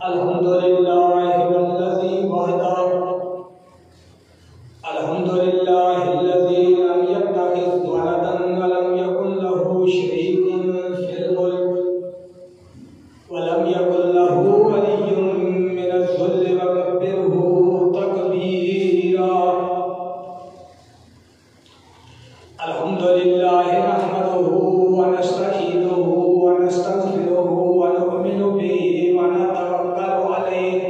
الحمد لله والذي وحده الحمد لله الذي لم يتخذ ولدا ولم يكن له شريك في الملك ولم يكن له ولي من الذل وكبره تكبيرا. الحمد لله نحمده ونستعينه ونستغفره ونؤمن به ونتوكل عليه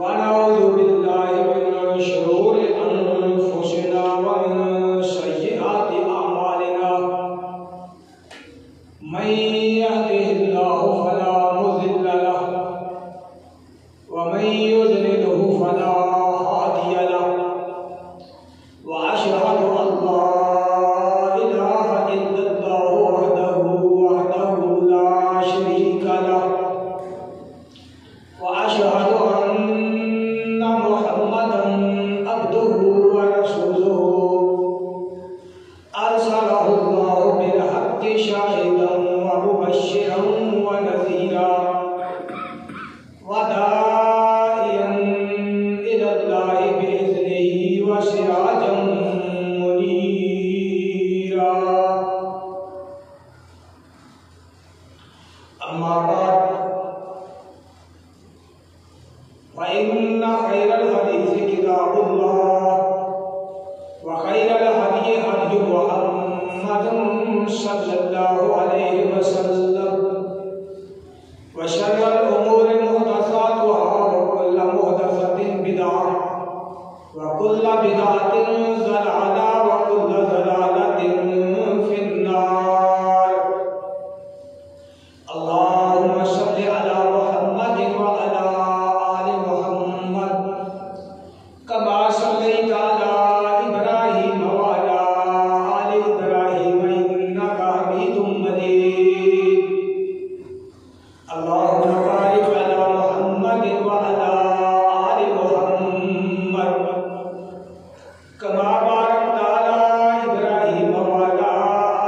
ونعوذ بالله من شرور أنفسنا ومن سيئات أعمالنا. من يهده الله فلا مضل له ومن يضلله فلا هادي له. وأشهد أن لا إله إلا الله وحده لا شريك له. وأشهد أن محمدا عبده ورسوله أرسله الله بالحق شاهدا ومبشرا ونذيرا وداعيا إلى الله بإذنه وسراجا منيرا. أما بعد فإن خير الحديث كتاب الله وخير الهدي هدي محمد صلى الله عليه وسلم وشر الأمور محدثاتها وكل محدثة بدعة وكل بدعة ضلالة وكل ضلالة في النار. اللهم صل على محمد وعلى آل محمد كما صليت على إبراهيم وعلى آل إبراهيم إنك حميد مجيد. اللهم بارك على محمد وعلى آل محمد كما باركت على إبراهيم وعلى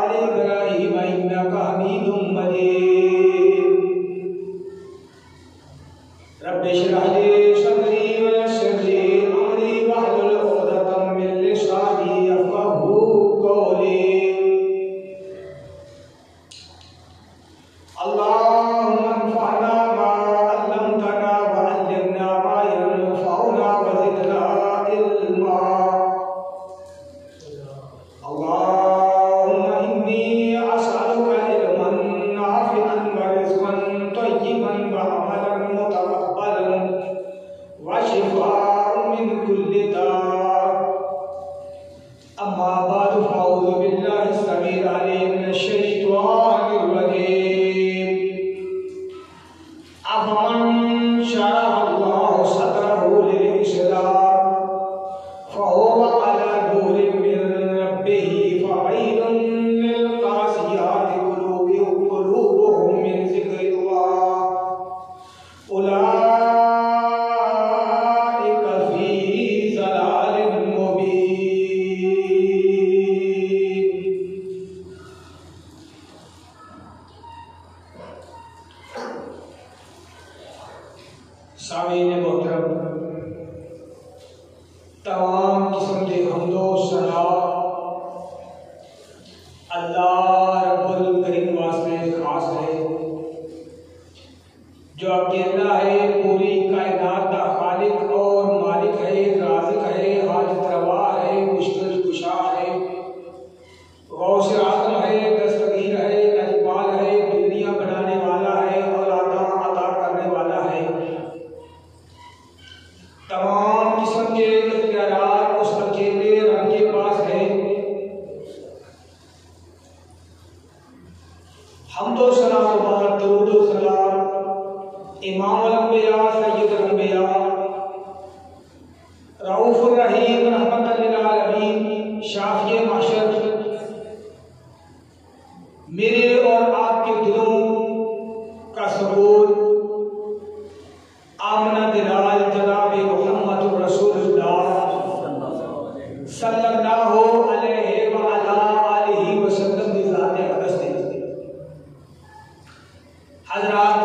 آل إبراهيم إنك حميد مجيد. رب اشرح لي صدري ويسر لي أمري واحلل عقدة من لساني يفقهوا قولي. اللهم انفعنا ما علمتنا وعلمنا ما ينفعنا وزدنا علما. اللهم إني أسألك علما نافعا ورزقا طيبا وعملا متقبلا وشفاء من كل داء. أما بعد فأعوذ بالله السميع العليم من الشيطان الرجيم. أفمن شرح الله صدره للإسلام فهو على نور من ربه فويل للقاسيات قلوبهم من ذكر الله أولئك في ضلال مبين. سامعین محترم، تمام قسم کے حمد و ثنا اللہ رب الکریم واسطے خاص ہے جو اکیلا ہے، پوری کائنات کا خالق اور مالک ہے، رازق ہے، حاجت روا ہے، مشکل کشا ہے، غوث اعظم ہے، دستگیر ہے، اجمال ہے، دنیا بنانے والا ہے اور عطا کرنے والا ہے. تمام قسم کے اختیارات اس اکیلے رب کے پاس ہیں. حمد و ثنا و بعد درود و سلام امام الانبیاء سید الانبیاء رؤوف الرحیم رحمت للعالمین شافی محشر میرے اور آپ کے دلوں کا سکون آمنہ دلال جناب محمد رسول اللہ صلی اللہ علیہ وآلہ وسلم کی ذات اقدس. حضرات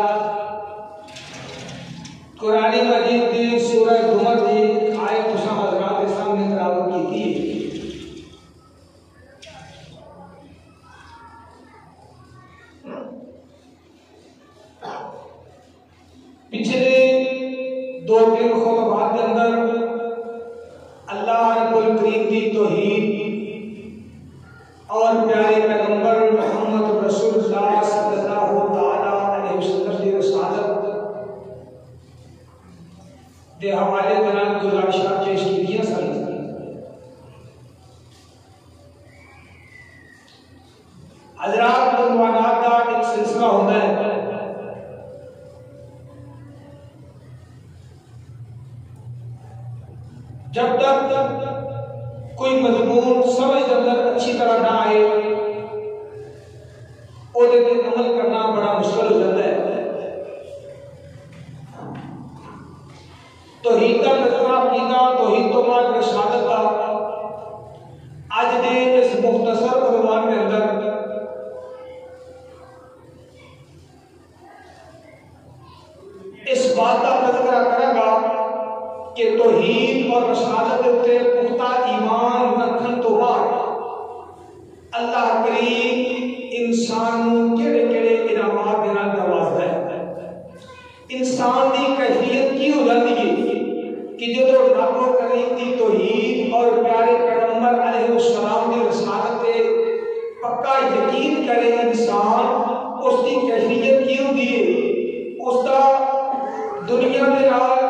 قرآن مجید دی سورہ زمر دی آیت تساں حضرات کے سامنے تلاوت کی تھی۔ پچھلے 2-3 خطبات کے اندر اللہ رب الکریم کی توحید اور پیارے پیغمبر محمد رسول اللہ صلی اللہ تعالی علیہ وسلم کی رسالت دے حوالے بنان گزارشات پیش کی گئی سن۔ حضرات عنوانات کا ایک سلسلہ ہوتا ہے، جب تک کوئی مضمون سمجھ اندر اچھی طرح نہ آئے اور عمل کرنا بڑا مشکل ہو جاتا ہے۔ توحید کا تذکرہ عقیدہ، توحید تو بعد رسالت کا آج دے اس مختصر عنوان کے اندر اس بات کا تذکرہ کرے گا کہ توحید اور رسالت تے پختہ ایمان رکھن تو بعد اللہ کریم انسان نوں کیڑے کیڑے انعامات دے نال نوازدا ہے۔ انسان دی کیفیت کی ہو جاتی ہے کہ جدوں رب کریم دی توحید اور پیارے پیغمبر علیہ السلام دی رسالت تے پکا یقین کرے انسان، اس دی کیفیت کی ہوندی ہے، اس دا دنیا دے نال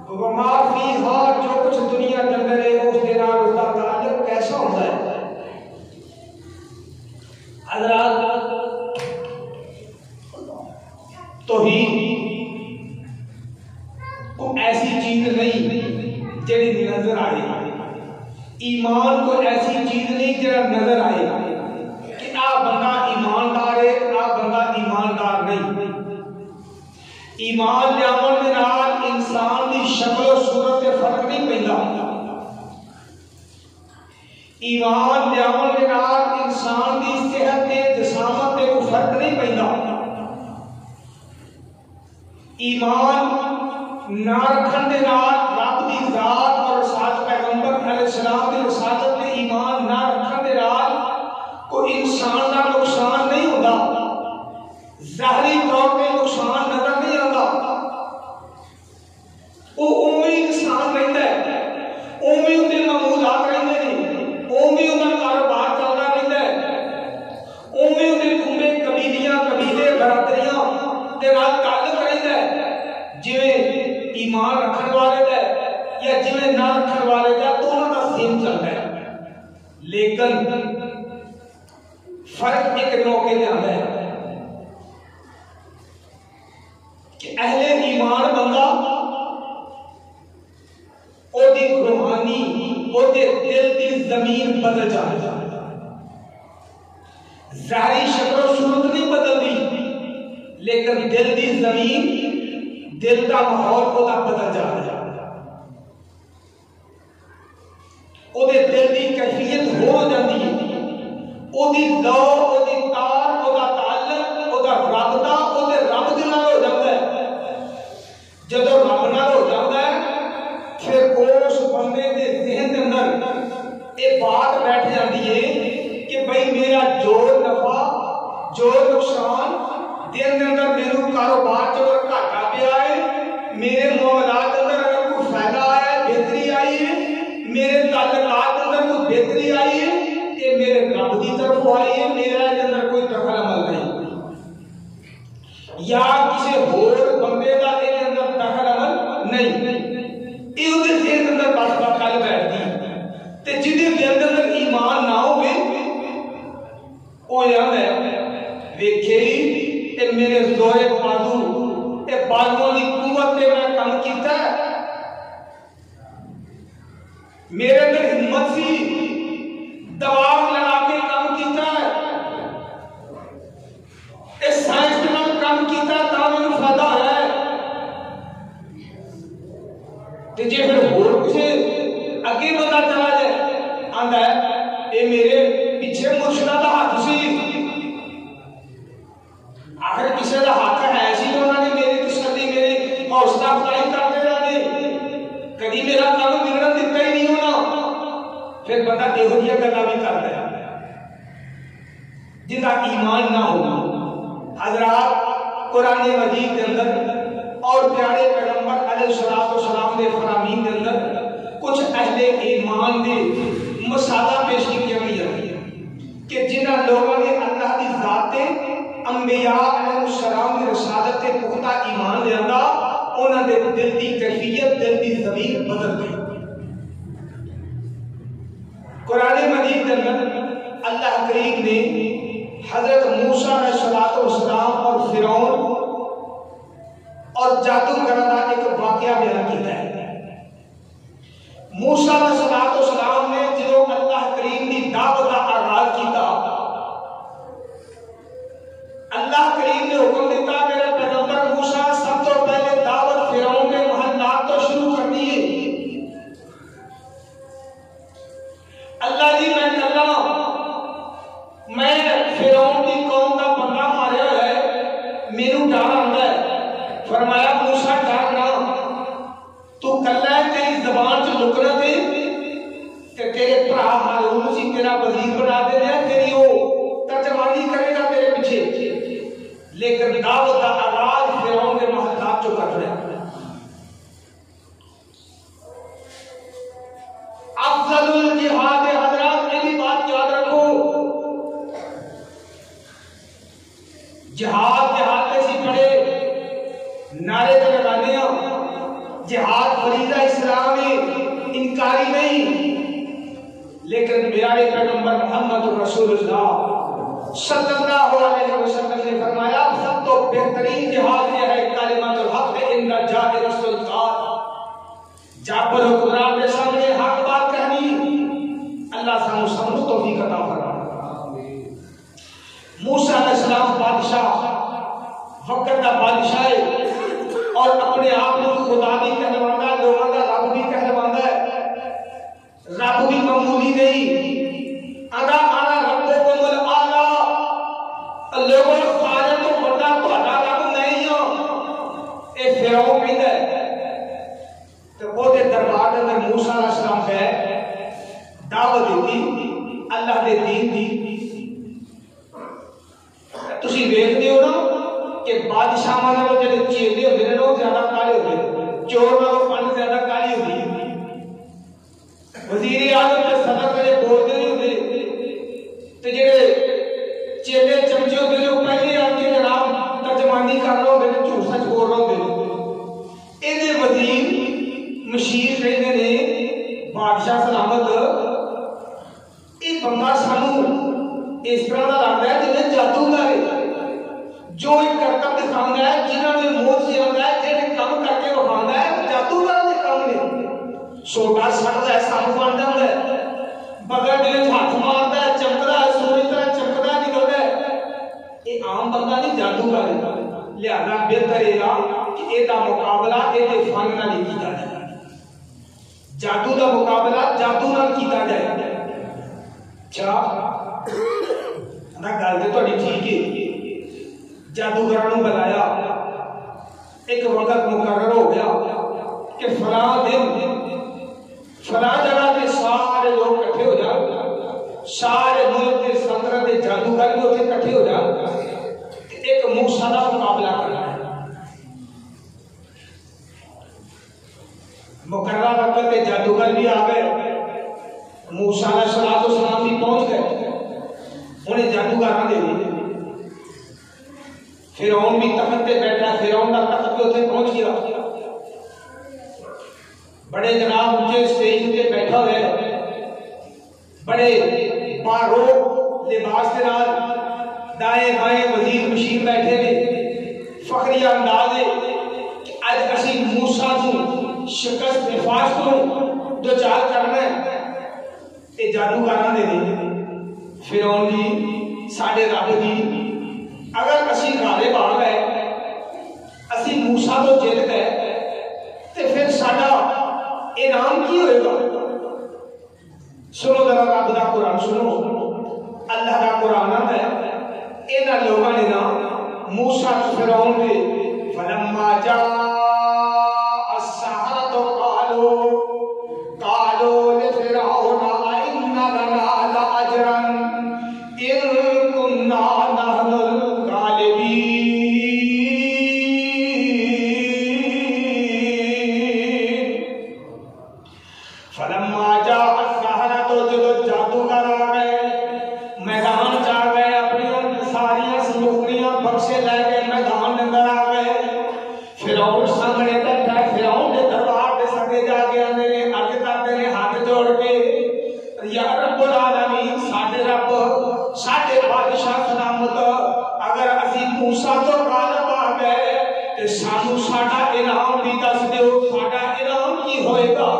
وما فیہا جو کچھ دنیا کے اندر ہے اس کے نال اس کا تعلق کیسا ہوتا ہے۔ حضرات توحید کو ایسی چیز نہیں جڑی نظر آئے، ایمان کو ایسی چیز نہیں جڑا نظر آئے کہ آ بندہ ایماندار ہے آ بندہ ایماندار نہیں۔ ایمان لیاون دے نال انسان دی شکل و صورت تے فرق نہیں پیندا، ایمان لیاون دے نال انسان دی صحت تے جسامت تے کوئی فرق نہیں پیندا۔ ایمان نہ رکھن دے نال رب دی ذات اور رسالت پیغمبر علیہ السلام دی رسالت تے ایمان نہ رکھن دے نال کوئی انسان دا نقصان نہیں ہوندا، ظاہری طور پہ نقصان نظر نہیں آتا، وہ اوویں انسان رہتا ہے، اوویں اندر معمولات رہتے ہیں، اوویں اندر کاروبار چلتا رہتا ہے، اوویں اندر کمبے قبیلیاں قبیلے برادریاں دے نال تعلق رہتا ہے، جویں ایمان رکھن والے دا یا جویں نہ رکھن والے دا دونوں کا سیم چلتا ہے، لیکن فرق ایک موقع تے آتا ہے کہ اہل ایمان بندہ او دی روحانی او دے دل دی زمین بدل جاتا ہے، ظاہری شکل و صورت نہیں بدلتی لیکن دل دی زمین دل کا ماحول او دا بدل جاتا ہے، او دے دل دی کیفیت ہو جاتی ہے، او دی لو او دی تار او دا تعلق او دا رابطہ او دے رب دے نال ہو جاتا ہے۔ جدو رب نال ہو جاتا ہے پھر اس بندے دے ذہن دے اندر یہ بات بیٹھ جاتی ہے کہ بھئی میرا جو نفع جو نقصان دن دے اندر میرے کاروبار چ اگر گھاٹا پیا ہے، میرے معاملات اندر اگر کوئی فائدہ آیا ہے، بہتری آئی ہے، میرے تعلقات اندر کوئی بہتری آئی ہے، یہ میرے رب کی طرف آئی ہے، میرا اندر کوئی دخل عمل نہیں یا کسی ہور بندے کا یہ اندر دخل عمل نہیں، یہ اندر ذہن اندر بات بات گل بیٹھتی تے جدی دے اندر ایمان نہ ہوئے وہ یاد ہے ویکھے اے میرے زورے بازو اے بازو دی قوت تے میں کام کیتا ہے، میرے اندر ہمت سی دباؤ لگا کے کام کیتا ہے، اے سائنس کے نام کام کیتا تا میں فائدہ ہے تے جے پھر ہور کچھ اگے پتہ چلا جائے آندا ہے اے میرے پیچھے مرشدہ دا ہاتھ سی، آخر کسی دا ہاتھ ہے سی تو انہوں نے میری تسلی میری حوصلہ افزائی کرتے رہے کبھی میرا کام بگڑن دیتا ہی نہیں ہونا پھر بندہ دیہو جی گلا بھی کر دیا جنہا ایمان نہ ہونا حضرات قرآن مجید کے اندر اور پیارے پیغمبر علیہ السلام کے فرامین کے اندر کچھ اہل ایمان دے مسادہ پیش کی جاتی ہے کہ جنہ لوگوں نے اللہ کی ذات انبیاء علیہ السلام کی رسالت کے پختہ ایمان لینا انہوں نے دل کی کیفیت دل کی ضمیر بدل گئی قرآن مجید کے اندر اللہ کریم نے حضرت موسیٰ علیہ السلام اور فرعون اور جادوگر کا ایک واقعہ بیان کیا ہے موسیٰ علیہ السلام نے جب اللہ کریم کی دعوت کا آغاز کیا اللہ کریم نے حکم دیتا میرا پیغمبر موسیٰ سب تو پہلے دعوت فرعون کے محلات تو شروع کر دیے اللہ جی میں کہنا میں فرعون کی قوم کا بندہ ماریا ہے میرے ڈر آتا ہے فرمایا موسیٰ ڈر نہ تو کلا ہے تیری زبان سے لکنا دے کہ تیرے برا ہارون سی تیرا وزیر بنا دے دیا تیری وہ ترجمانی کرے گا تیرے پیچھے لیکن دعوت کا آغاز فرعون کے محلات جو کر رہے ہیں افضل الجہاد حضرات یہ بھی بات یاد رکھو جہاد جہاد کیسی پڑھے نعرے تو لگانے جہاد فریضہ اسلام انکاری نہیں لیکن میرے پیغمبر محمد رسول اللہ صلی اللہ علیہ وسلم نے فرمایا سب تو بہترین جہاد یہ ہے کلمۃ الحق عند جاہر السلطان جب پر حکمران کے سامنے حق بات کہنی اللہ سانو سمجھ توفیق عطا فرمائے موسیٰ علیہ السلام بادشاہ وقت کا بادشاہ اور اپنے آپ کو خدا بھی کہلوانا ہے لوگوں کا رب بھی کہلوانا ہے رب بھی معمولی نہیں انا ربکم الاعلی لوگوں سارے تو بڑا تہاڈا رب نہیں ہو اے فرعون کہندا ہے تو وہ دے دربار دے اندر موسیٰ علیہ السلام ہے دعوت دیتی اللہ دے دین دی تسی ویکھدے ہو نا کہ بادشاہاں نالوں جڑے چیلے ہوندے نے وہ زیادہ کالے ہوندے چور نالوں پن زیادہ کالی ہوندی وزیر اعظم تے صدر تے بولدے نہیں ہوندے تے جڑے چیلے چمچے ہوندے نے وہ پہلے آ کے جناب ترجمانی کر رہے ہوندے نے جھوٹ سچ بول رہے ہوندے اے دے وزیر مشیر کہندے نے بادشاہ سلامت اے بندہ سانو اس طرح دا لگدا ہے جویں جادوگر ہے جو ایک کرتب دکھاؤں ہے جنہوں نے موت سے ہوتا ہے جنہیں کام کر کے وکھاؤں ہے جادوگر نے کام نے سوٹا سڑتا ہے سانپ آتا ہے بغیر دل ہاتھ مارتا ہے چمکتا ہے سونے طرح چمکتا نکلتا ہے یہ عام بندہ نہیں جادوگر ہے لہذا بہتر یہ کہ یہ مقابلہ یہ فن نہ نہیں کیتا جائے جادو کا مقابلہ جادو نہ کیتا جائے اچھا گل تو تھوڑی ٹھیک ہے جادوگروں بلایا ایک وقت مقرر ہو گیا کہ فلاں دن فلاں جگہ کے سارے لوگ کٹھے ہو جائیں سارے ملک کے سلطنت کے جادوگر بھی ہوتے کٹھے ہو جائیں ایک موسیٰ کا مقابلہ کرنا ہے مقررہ وقت کے جادوگر بھی آ گئے موسیٰ علیہ السلام بھی پہنچ گئے انہیں جادوگران دے دیے فرعون بھی تخت پہ بیٹھا فرعون کا تخت پہ اتنے پہنچ گیا بڑے جناب اونچے اسٹیج پہ بیٹھا ہوئے بڑے باروق لباس کے نال دائیں بائیں وزیر مشیر بیٹھے نے فخریہ انداز ہے کہ اج اسی موسیٰ کو شکست نفاذ کو دو چار کرنا ہے یہ جادوگراں دے دے فرعون جی ساڈے رب جی اگر اسی غالب آ گئے اسی موسیٰ کو جیت گئے تو پھر ساڈا انعام کی ہوئے گا سنو ذرا رب دا قرآن سنو اللہ کا قرآن ہے انہاں لوگاں نے نا موسیٰ فرعون دے فلما جاء پاسے لے گئے میدان اندر آ گئے فرعون سامنے بیٹھا ہے فرعون نے دربار کے سگے جا کے اندر اگ کرتے نے ہاتھ جوڑ کے یا رب العالمین ساڈے رب ساڈے بادشاہ سلامت اگر اسی موسیٰ تو غالب آ گئے تے سانو ساڈا انعام بھی دس دیو ساڈا انعام کی ہوئے گا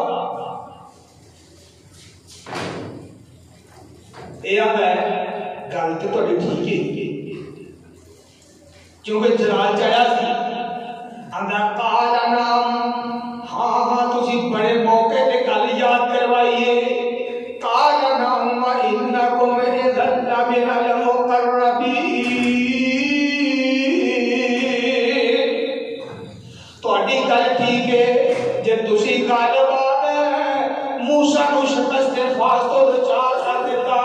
اے آدھا ہے گل تو تھوڑی ٹھیک ہے کیونکہ جلال چاہیا سی آدھا قال نام ہاں تسی بڑے موقع تے گل یاد کروائیے قال نام انکم اذا لمن المقربین تہاڈی گل ٹھیک ہے جے تسی غالب آ گئے موسیٰ کو شکست فاس تو بچا کر دیتا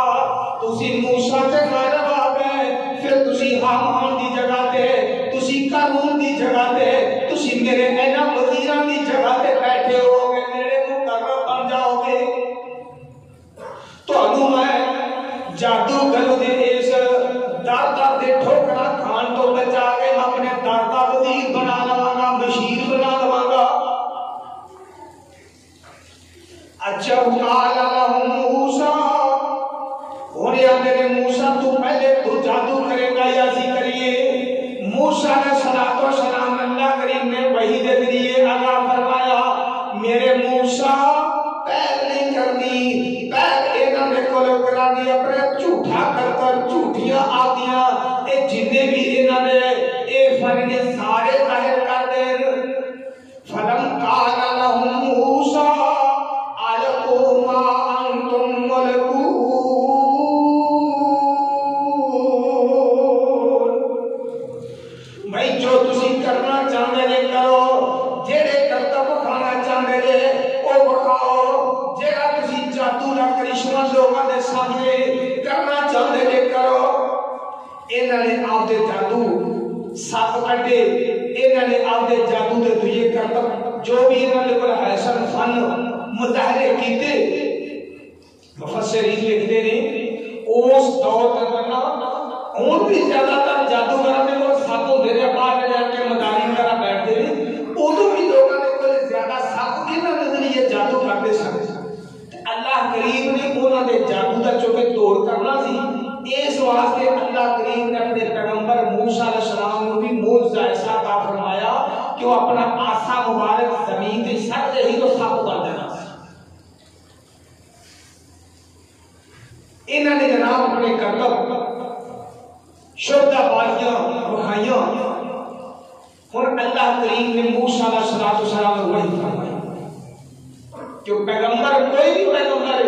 تسی موسیٰ تے غالب آ گئے پھر تسی حامان دی جگہ تے تسی قارون دی جگہ تے تسی میرے اینا وزیران دی جگہ تے بیٹھے ہو گے میرے مقرب بن جاؤ گے تو انہوں میں جادوگر دے اس دادا دے ٹھوکرا کھان تو بچا کے میں اپنے دادا وزیر بنا لواں گا بشیر بنا لواں گا اچھا قال لهم موسیٰ ہونے میرے موسیٰ تو پہلے تو جادو کرے گا یا سی کریے موسیٰ علیہ السلام اللہ کریم نے وحی دے ذریعے آگاہ فرمایا میرے موسیٰ پیر نہیں کرنی پیر اینا میں کولو کرانی اپنے جھوٹا کر جھوٹیاں آدیاں اے جننے بھی اینا نے اے فرنے سارے ظاہر کر دیں فلم قال لهم موسیٰ علقوا ما انتم ملکون بھائی جو تسی کرنا چاہنے لے کرو جیڑے کرتب کھانا چاہنے لے او بکھاؤ جیڑا تسی جادو نہ کرشمہ لوگاں دے سامنے کرنا چاہنے لے کرو انہاں نے آپ دے جادو ساتھ کٹے انہاں نے آپ دے جادو دے دوئے کرتب جو بھی انہاں نے کوئی حسن فن مظاہرے کیتے مفسرین لکھتے ہیں اس دور تک اور بھی زیادہ تر جادوگروں نے لوگ ساتھوں دینے باہر جا کے مداری کرا بیٹھتے ہیں ادھو بھی لوگوں نے کوئی زیادہ ساتھ کے نظریے جادو کرتے سکتے اللہ کریم نے انہوں نے جادو کا چوکے توڑ کرنا سی اس واسطے اللہ کریم نے اپنے پیغمبر موسیٰ علیہ السلام کو بھی معجزہ ایسا عطا فرمایا کہ وہ اپنا آسا مبارک زمین کی سر دے ہی تو سب کر دینا انہوں نے جناب اپنے کرتب شبدہ بازیاں بخائیاں اور اللہ کریم نے موسیٰ علیہ السلام وحی فرمایا کہ پیغمبر کوئی بھی پیغمبر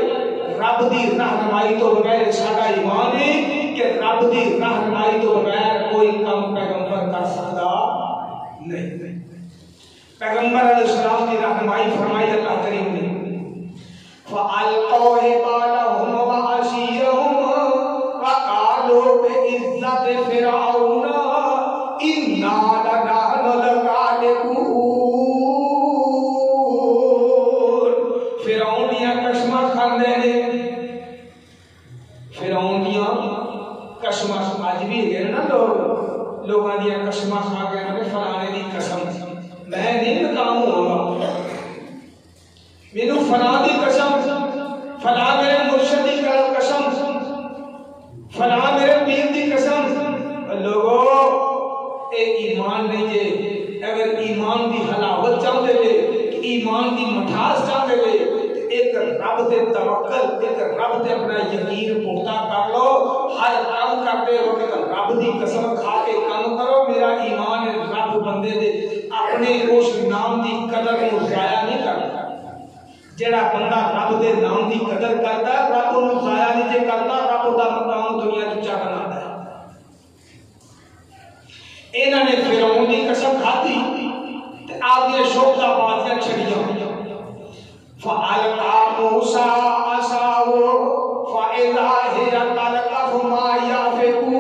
رب دی رہنمائی تو بغیر ساڈا ایمان ہے کہ رب دی رہنمائی تو بغیر کوئی کام پیغمبر کر سکتا نہیں پیغمبر علیہ السلام کی رہنمائی فرمائی اللہ کریم نے فَأَلْقَوْا حِبَالَهُمْ وَعَصِيَّهُمْ وَقَالُوا بِعِزَّةِ فِرْعَوْنَ إِنَّا لَنَحْنُ الْغَالِبُونَ فرعونیاں قسمہ کھاندے نے فرعونیاں قسمہ آج بھی ہے نا لوگاں دیاں قسمہ کھا کے نا فلانے دی قسم میں نہیں بتاؤں ہوگا مینوں فلاں دی قسم فلاں میرے مرشد دی قسم فلاں میرے پیر دی قسم لوگوں اے ایمان نہیں جے اگر ایمان دی حلاوت چاہتے لے ایمان دی مٹھاس چاہتے لے ایک رب تے توکل ایک رب تے اپنا یقین پختہ کر لو ہر کام کرتے وقت رب دی قسم کھا کے کام کرو میرا ایمان رب بندے دے اپنے اس نام دی قدر کو ضائع نہیں کرتا جڑا بندہ رب دے نام دی قدر کرتا ہے رب انہوں ضائع نہیں جے کرتا رب دا مقام دنیا اونچا بناتا ہے انہوں نے فرعون دی قسم کھاتی تے آپ نے شوبدہ باتیاں چھڑیاں فَأَلْقَى مُوسَىٰ عَصَاهُ فَإِذَا هِيَ تَلْقَفُ مَا يَأْفِكُونَ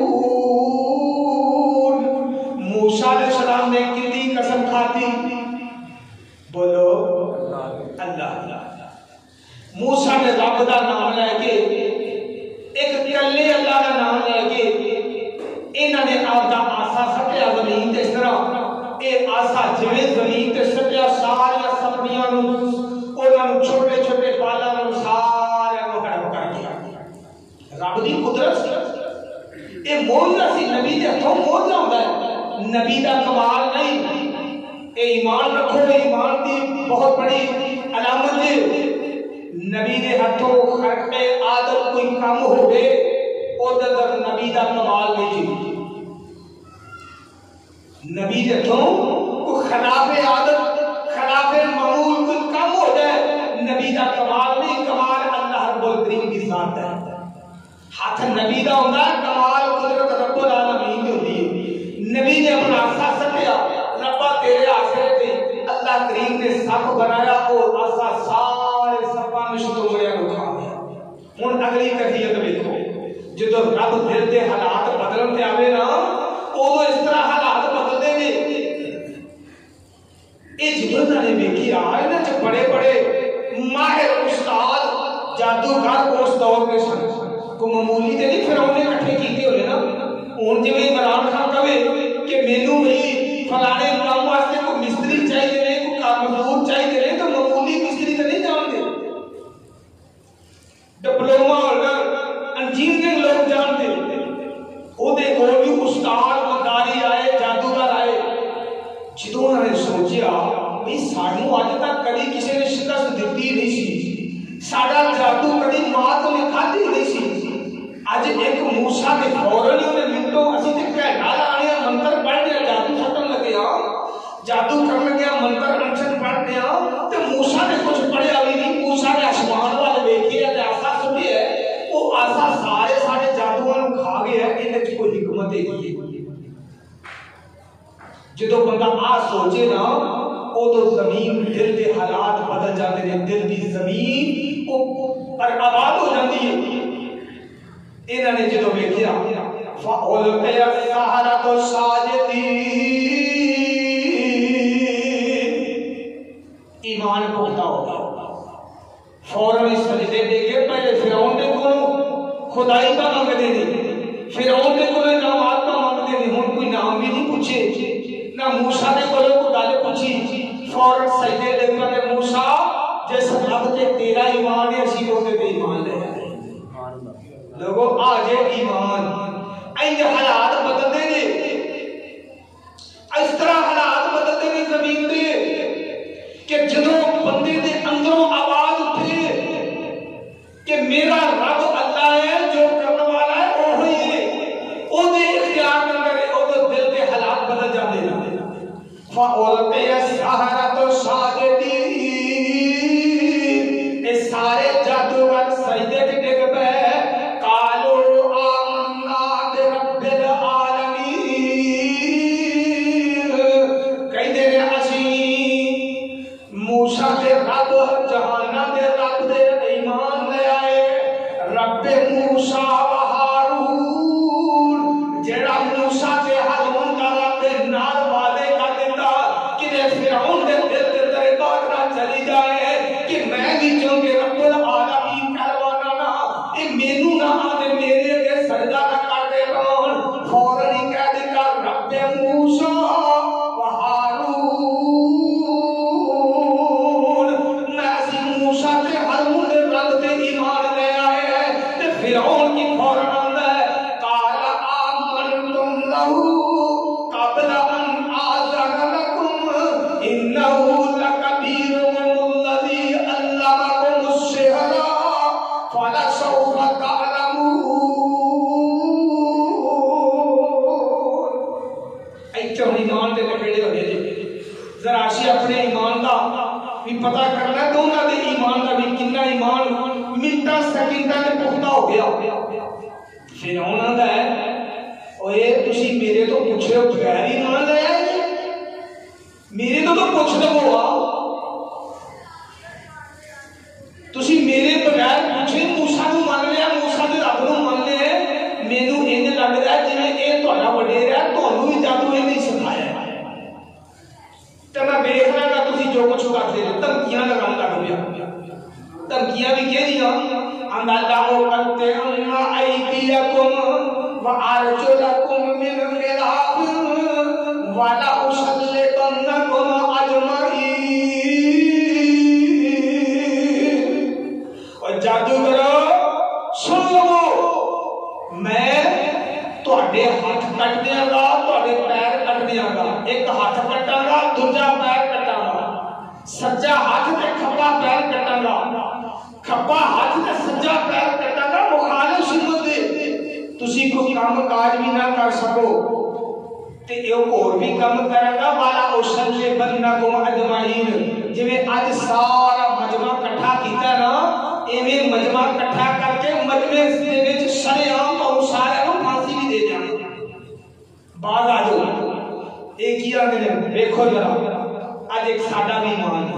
موسیٰ علیہ السلام نے کتنی قسم کھاتی بولو اللہ موسیٰ نے رب دا نام لے کے ایک کلے اللہ دا نام لے کے انہوں نے آپ دا آسا سکے یہ آسا جویں زمین تے سٹیا سارے سپنیاں نوں انہاں نوں چھوٹے چھوٹے بالاں نوں سارے نوں ہڑپ کر گیا رب دی قدرت اے موجزہ سی نبی دے ہتھوں موجزہ ہوندا ہے نبی دا کمال نہیں اے ایمان رکھو ایمان دی بہت بڑی علامت ہے نبی دے ہتھوں خرق عادت کوئی کم ہوئے او در نبی دا کمال نہیں جی نبی دے ہتھوں کو خلاف عادت خلاف معمول کوئی کم ہو جائے نبی دا کمال نہیں کمال اللہ رب الکریم کی ذات ہے ہاتھ نبی دا ہوندا ہے کمال قدرت رب العالمین دی ہوندی ہے نبی نے اپنا آسا سٹیا ربا تیرے آسے تے اللہ کریم نے سپ بنایا اور آسا سارے سپاں نوں شتومڑیاں نوں کھا گیا ہن اگلی کیفیت دیکھو جدوں رب دل دے حالات بدلن تے آوے نا اودوں اس طرح حالات بدلدے نے اے جدوں نے ویکھیا انہاں چ بڑے بڑے ماہر استاد جادوگر اس دور میں سن کو معمولی تے نہیں فرعون نے اکٹھے کیتے ہوئے نا ہن جویں عمران خان کہے کہ مینوں بھی فلانے کام واسطے کوئی مستری چاہیے نے کوئی مزدور چاہیے نے تو معمولی مستری تے نہیں جانتے ڈپلوما ہولڈر انجینئرنگ لوگ جانتے او دے کول بھی استاد مداری آئے جادوگر آئے جدوں انہوں نے سوچیا بھئی سانوں اج تک کبھی کسی نے شکست دتی نہیں سی ساڈا جادو کبھی ماں تو نہیں کھادی نہیں سی اج ایک موسیٰ کے فوراً ہی انہیں منٹوں اسی تے گھنٹا لانے منتر پڑھنے جادو ختم لگے جادو کرنے گیا منتر انشن پڑھنے تے موسیٰ نے کچھ پڑھیا بھی نہیں موسیٰ نے آسمان والے دیکھے تے آسا سنی ہے وہ آسا سارے سارے جادوؤں کھا گئے ہیں انہیں کوئی حکمت ہے جدو بندہ آ سوچے نا او تو زمین دل دے حالات بدل جاتے ہیں دل دی زمین پر آباد ہو جاتی ہے انہوں نے جدو ویکھیا فَأُلْقِيَ السَّحَرَةُ سَاجِدِينَ ایمان پختہ ہوگا فوراً اس سجدے دے کے پہلے فرعون نے کو خدائی کا مانگ دے دی فرعون نے کو نامات کا مانگ دے دی ہن کوئی نام بھی نہیں پوچھے نہ موسیٰ نے کو گل پوچھی فوراً سجدے دے کے موسیٰ جس رب تے تیرا ایمان ہے اسی وہ تے ایمان لے آئے لوگوں آجے ایمان این حالات بدلتے ہیں اس طرح حالات بدلتے ہیں زمین دے کہ جدوں بندے دے اندروں آواز اٹھے کہ میرا رب اللہ ہے جو کرنے والا ہے وہی ہے او دے اختیار میں کرے او دے دل دے حالات بدل جاتے ہیں فَأُلْقِيَ السَّحَرَةُ سَاجِدِينَ اے سارے جادوگر سجدے تے ڈگ پے پتہ کرنا ہے تو انہوں نے ایمان کا بھی کتنا ایمان منٹا سیکنڈا نے پختہ ہو گیا پھر انہوں نے ہے اوے تسی میرے تو پوچھے ہو بغیر ایمان لے آئے میرے تو پوچھ لو تسی میرے بغیر پوچھے موسیٰ کو مان لیا موسیٰ کے رب کو مان لیا مینوں انج لگ رہا ہے جویں اے تہاڈا وڈیر ہے تانوں بھی جادو اے نہیں سکھایا تے میں ویکھ رہا کہ تسی جو کچھ کرتے ہو دھمکیاں لگان لگ پیا دھمکیاں بھی کہڑیاں ان اللہ قطعن ایدیکم وارجلکم من خلاف ولا اسلط ایک ہاتھ کٹاں گا دوجا پیر کٹاں گا سجا ہاتھ تے کھبا پیر کٹاں گا کھبا ہاتھ تے سجا پیر کٹاں گا مخالف سنت دے تسی کوئی کام کاج بھی نہ کر سکو تے ایک اور بھی کام کرے گا والا اوشل بنکم اجمعین جویں اج سارا مجمع اکٹھا کیتا نا ایویں مجمع اکٹھا کر کے مجمع دے وچ سارے عام اور سارے نوں پھانسی بھی دے دیاں بعد آ جاؤ ایک ہی آگے دیکھو ذرا اج ایک ساڈا بھی ایمان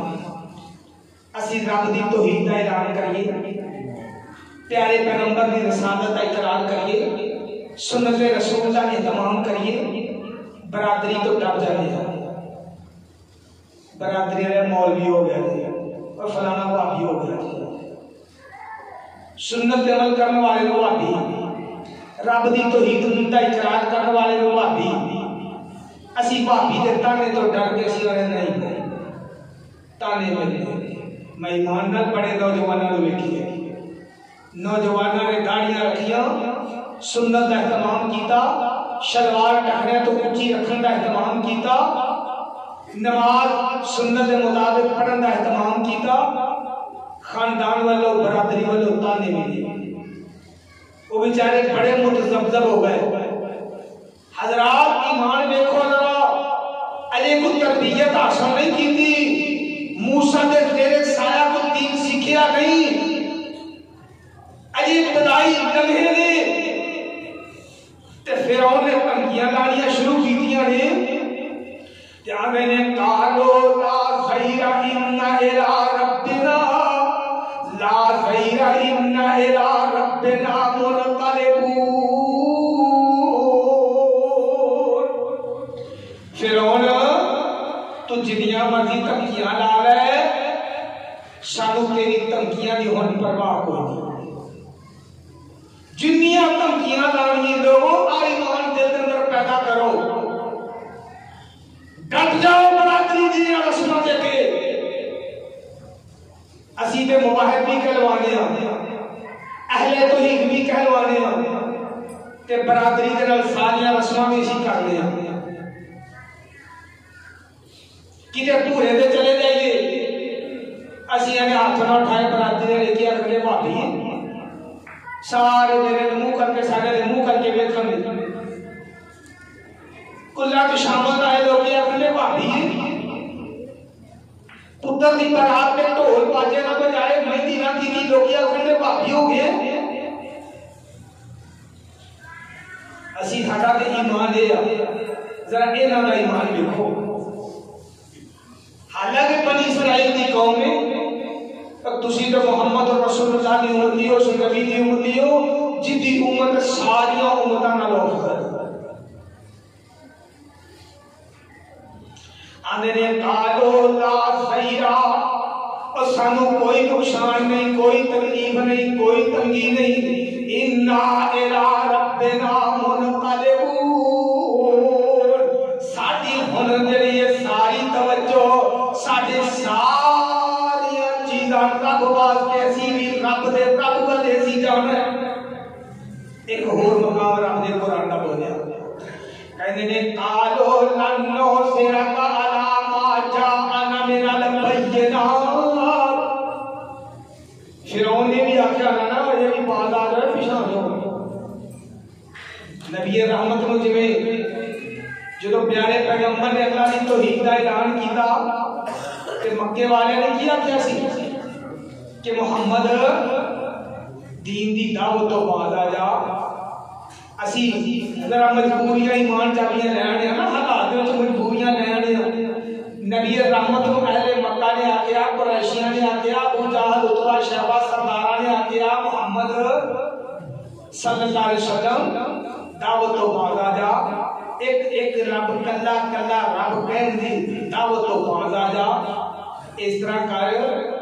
اسی رب دی توحید دا اعلان کریے پیارے پیغمبر دی رسالت کا اقرار کریے سنت رسول کا اہتمام کریے برادری تو ڈر جانے ہیں برادری والے مولوی ہو گئے اور فلانا بھابی ہو گیا سنت عمل کرنے والے کو بھابی رب دی توحید دا اقرار کرنے والے کو بھابی اسی بھابی دے تانے تو ڈر کے اسی والے نہیں تانے ملے میں ایمان نال بڑے نوجوانوں کو ویکھیے نوجوانوں نے داڑیاں رکھیاں سنت کا اہتمام کیتا شلوار ٹہنے تو اونچی رکھن کا اہتمام کیتا نماز سنت کے مطابق پڑھن کا اہتمام کیتا خاندان والوں برادری والوں تانے ملے وہ بیچارے بڑے متذبذب ہو گئے حضرات ایمان دیکھو ذرا علی کو تربیت حاصل نہیں کی تھی موسیٰ نے تیرے سایہ کو دین سیکھیا نہیں علی ابتدائی لمحے نے تے فرعون نے تنگیاں لانیاں شروع کیتیاں نے تے آگے نے قالو لا خیر ان الی ربنا لا خیر ان الی ربنا منقلبون فرعون تو جنیاں مرضی تنگیاں لا رہے سانو تیری تنگیاں دی ہن پرواہ کوئی جنیاں تنگیاں لانی لوگوں ایمان دل اندر پیدا کرو ڈٹ جاؤ برادری دی رسماں دے کے اسی تے مواہد بھی کہلوانے ہیں اہل توحید بھی کہلوانے ہیں تے برادری دے نال ساریاں رسماں بھی اسی کرنے ہیں کتے پورے دے چلے جائیے اسی نے ہاتھ نہ اٹھائے برادری نے کیا کرے بھابی سارے میرے منہ کر کے سارے منہ کر کے ویکھن دے کلا تو شامت آئے لوگ یہ اپنے بھابی پتر دی برات میں ڈھول باجے نہ بجائے مہندی نہ کی لوگ یہ اپنے بھابی ہو گئے اسی ساڈا تے ایمان دے ذرا انہاں دا ایمان دیکھو حالانکہ بنی اسرائیل دی قوم میں تسی تو محمد رسول اللہ دی امتی ہو سن نبی دی امتی ہو جدی امت ساریاں امتاں نال افضل آندے نے قالو لا خیرا اور سانو کوئی نقصان نہیں کوئی تکلیف نہیں کوئی تنگی نہیں انا الی ربنا منقلبون ساڈی ہن جڑی ہے ساری توجہ ساڈے ساری چیزاں رب واسطے اسی بھی رب دے رب ول اسی جانا ہے ایک اور مقام رب دے قرآن دا بولیا کہندے نے قالو لن نصرک علی ما جاءنا من البینات فرعون نے بھی آخیا نا یہ بھی بات آ رہا ہے پیچھے ہو نبی رحمت نو جویں جدو پیارے پیغمبر نے اللہ کی توحید کا اعلان کیتا کہ مکے والے نے کیا کیا سی کہ محمد دین دی دعوت تو بعد آ جا اسی ذرا مجبوریاں ایمان چابیاں لینے نا حالات وچ مجبوریاں لینے نبی رحمت نو اہل مکہ نے آکھیا قریشیاں نے آکھیا ابو جہل عتبہ شیبہ سرداراں نے آکھیا محمد صلی اللہ علیہ وسلم دعوت تو بعد آ جا ایک ایک رب کلا کلا رب کہن دی دعوت تو بعد آ جا اس طرح کر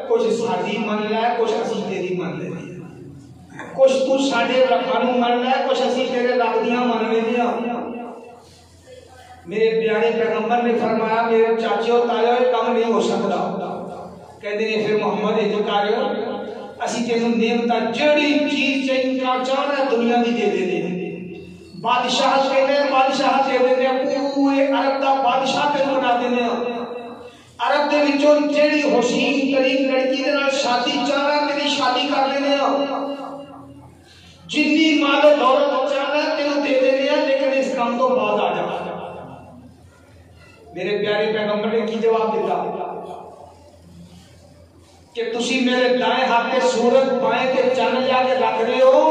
کچھ ساڈی من لے کچھ اسی تیری من لے کچھ تو ساڈے رباں نو من لے کچھ اسی تیرے رب دیاں من لیندیاں میرے پیارے پیغمبر نے فرمایا میرے چاچیو تایو یہ کام نہیں ہو سکتا کہتے ہیں پھر محمد یہ جو کہا اسی تینوں نعمت جڑی چیز چاہیے چاہنا ہے دنیا دی دے دے بادشاہ کہتے ہیں پورے عرب دا بادشاہ تے بنا دینے عرب دے وچوں جیڑی حسین ترین لڑکی دے نال شادی چاہنا تیری شادی کر لینے جتنی مال و دولت چاہنا تینوں دے دینے لیکن اس کام تو بعد آ جا. میرے پیارے پیغمبر نے کی جواب دیتا کہ تسی میرے دائیں ہاتھ پہ سورج بائیں تے چاند جا کے رکھ رہے ہو